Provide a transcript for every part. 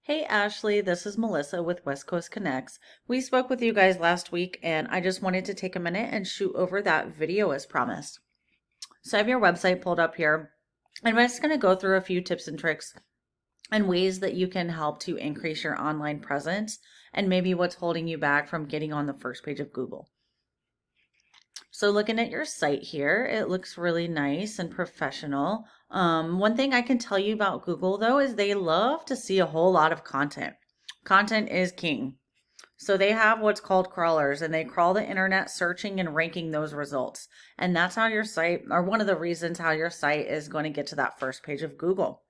Hey Ashley, this is Melissa with West Coast Connects. We spoke with you guys last week and I just wanted to take a minute and shoot over that video as promised. So I have your website pulled up here. And I'm just going to go through a few tips and tricks and ways that you can help to increase your online presence and maybe what's holding you back from getting on the first page of Google. So looking at your site here, it looks really nice and professional. One thing I can tell you about Google though is they love to see a whole lot of content. Content is king. So they have what's called crawlers and they crawl the internet searching and ranking those results. And that's how your site, or one of the reasons how your site is going to get to that first page of Google.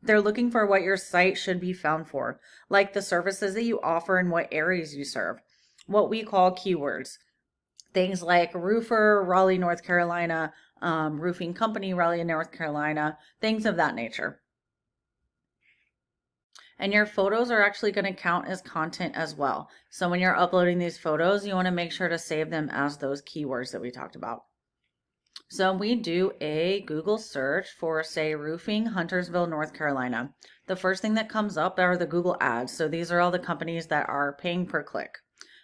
They're looking for what your site should be found for, like the services that you offer and what areas you serve, what we call keywords. Things like roofer, Raleigh, North Carolina, roofing company, Raleigh, North Carolina, things of that nature. And your photos are actually going to count as content as well. So when you're uploading these photos, you want to make sure to save them as those keywords that we talked about. So we do a Google search for, say, roofing, Huntersville, North Carolina. The first thing that comes up are the Google ads. So these are all the companies that are paying per click.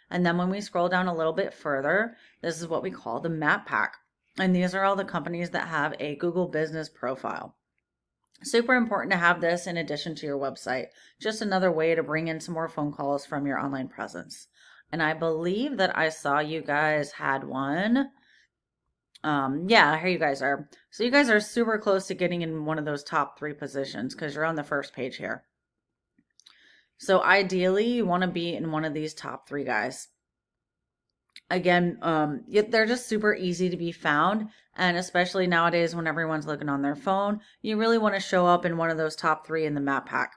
And then when we scroll down a little bit further, this is what we call the map pack. And these are all the companies that have a Google business profile. Super important to have this in addition to your website. Just another way to bring in some more phone calls from your online presence. And I believe that I saw you guys had one. Yeah, here you guys are. So you guys are super close to getting in one of those top 3 positions because you're on the first page here. So ideally, you want to be in one of these top 3 guys. Again, they're just super easy to be found. And especially nowadays when everyone's looking on their phone, you really want to show up in one of those top 3 in the map pack.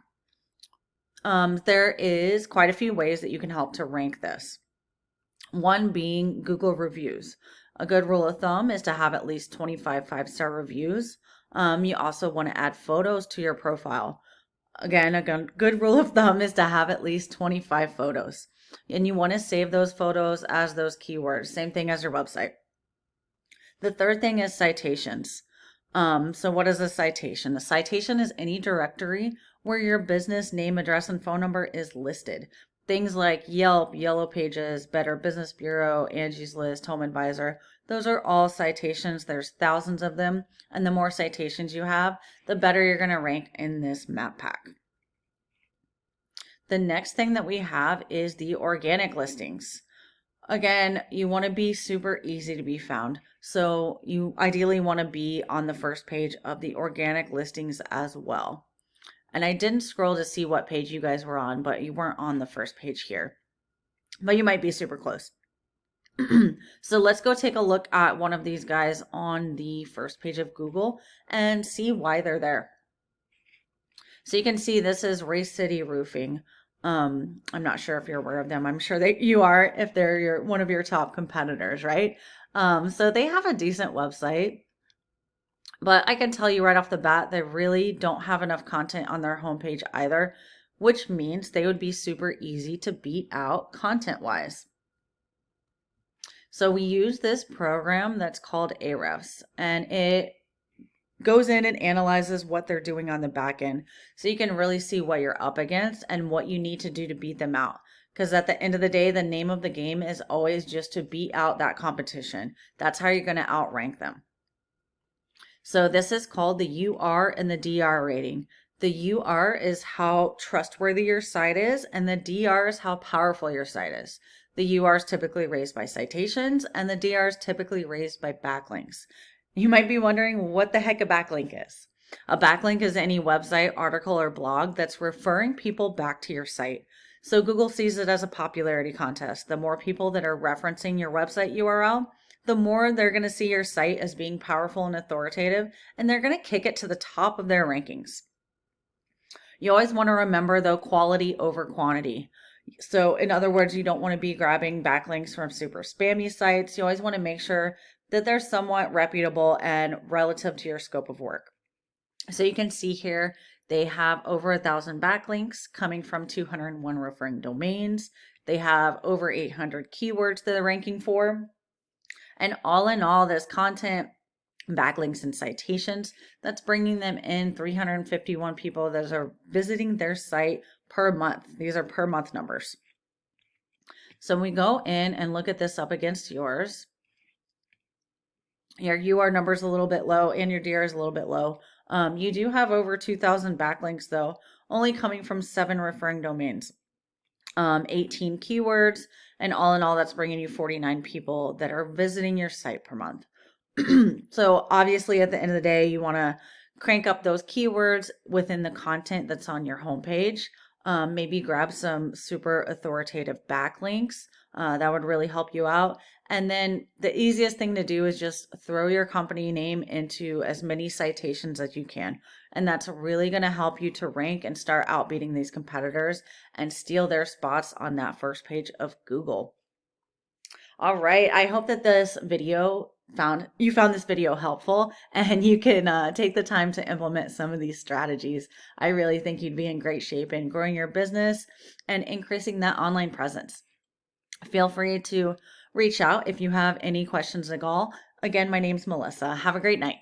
There is quite a few ways that you can help to rank this. One being Google reviews. A good rule of thumb is to have at least 25 5-star reviews. You also want to add photos to your profile. Again, a good rule of thumb is to have at least 25 photos. And you want to save those photos as those keywords. Same thing as your website. The third thing is citations. So what is a citation? A citation is any directory where your business name, address, and phone number is listed. Things like Yelp, Yellow Pages, Better Business Bureau, Angie's List, Home Advisor. Those are all citations. There's thousands of them. And the more citations you have, the better you're going to rank in this map pack. The next thing that we have is the organic listings. Again, you want to be super easy to be found. So you ideally want to be on the first page of the organic listings as well. And I didn't scroll to see what page you guys were on, but you weren't on the first page here. But you might be super close. So let's go take a look at one of these guys on the first page of Google and see why they're there. So you can see this is Race City Roofing. I'm not sure if you're aware of them. I'm sure that you are if they're one of your top competitors, right? So they have a decent website, but I can tell you right off the bat, they really don't have enough content on their homepage either, which means they would be super easy to beat out content-wise. So we use this program that's called Arefs, and it goes in and analyzes what they're doing on the back end. So you can really see what you're up against and what you need to do to beat them out. Because at the end of the day, the name of the game is always just to beat out that competition. That's how you're going to outrank them. So this is called the UR and the DR rating. The UR is how trustworthy your site is, and the DR is how powerful your site is. The UR is typically raised by citations, and the DR is typically raised by backlinks. You might be wondering what the heck a backlink is. A backlink is any website, article, or blog that's referring people back to your site. So Google sees it as a popularity contest. The more people that are referencing your website URL, the more they're going to see your site as being powerful and authoritative, and they're going to kick it to the top of their rankings. You always want to remember, though, quality over quantity. So in other words, you don't want to be grabbing backlinks from super spammy sites. You always want to make sure that they're somewhat reputable and relative to your scope of work. So you can see here, they have over 1,000 backlinks coming from 201 referring domains. They have over 800 keywords that they're ranking for. And all in all, this content backlinks and citations. That's bringing them in 351 people that are visiting their site per month. These are per month numbers. So when we go in and look at this up against yours, your UR number is a little bit low and your DR is a little bit low. You do have over 2,000 backlinks though, only coming from 7 referring domains, 18 keywords, and all in all, that's bringing you 49 people that are visiting your site per month. So obviously at the end of the day, you want to crank up those keywords within the content that's on your homepage. Maybe grab some super authoritative backlinks. That would really help you out. And then the easiest thing to do is just throw your company name into as many citations as you can. And that's really going to help you to rank and start outbeating these competitors and steal their spots on that first page of Google. All right. I hope that you found this video helpful and you can take the time to implement some of these strategies. I really think you'd be in great shape in growing your business and increasing that online presence. Feel free to reach out if you have any questions at all. Again, my name's Melissa. Have a great night.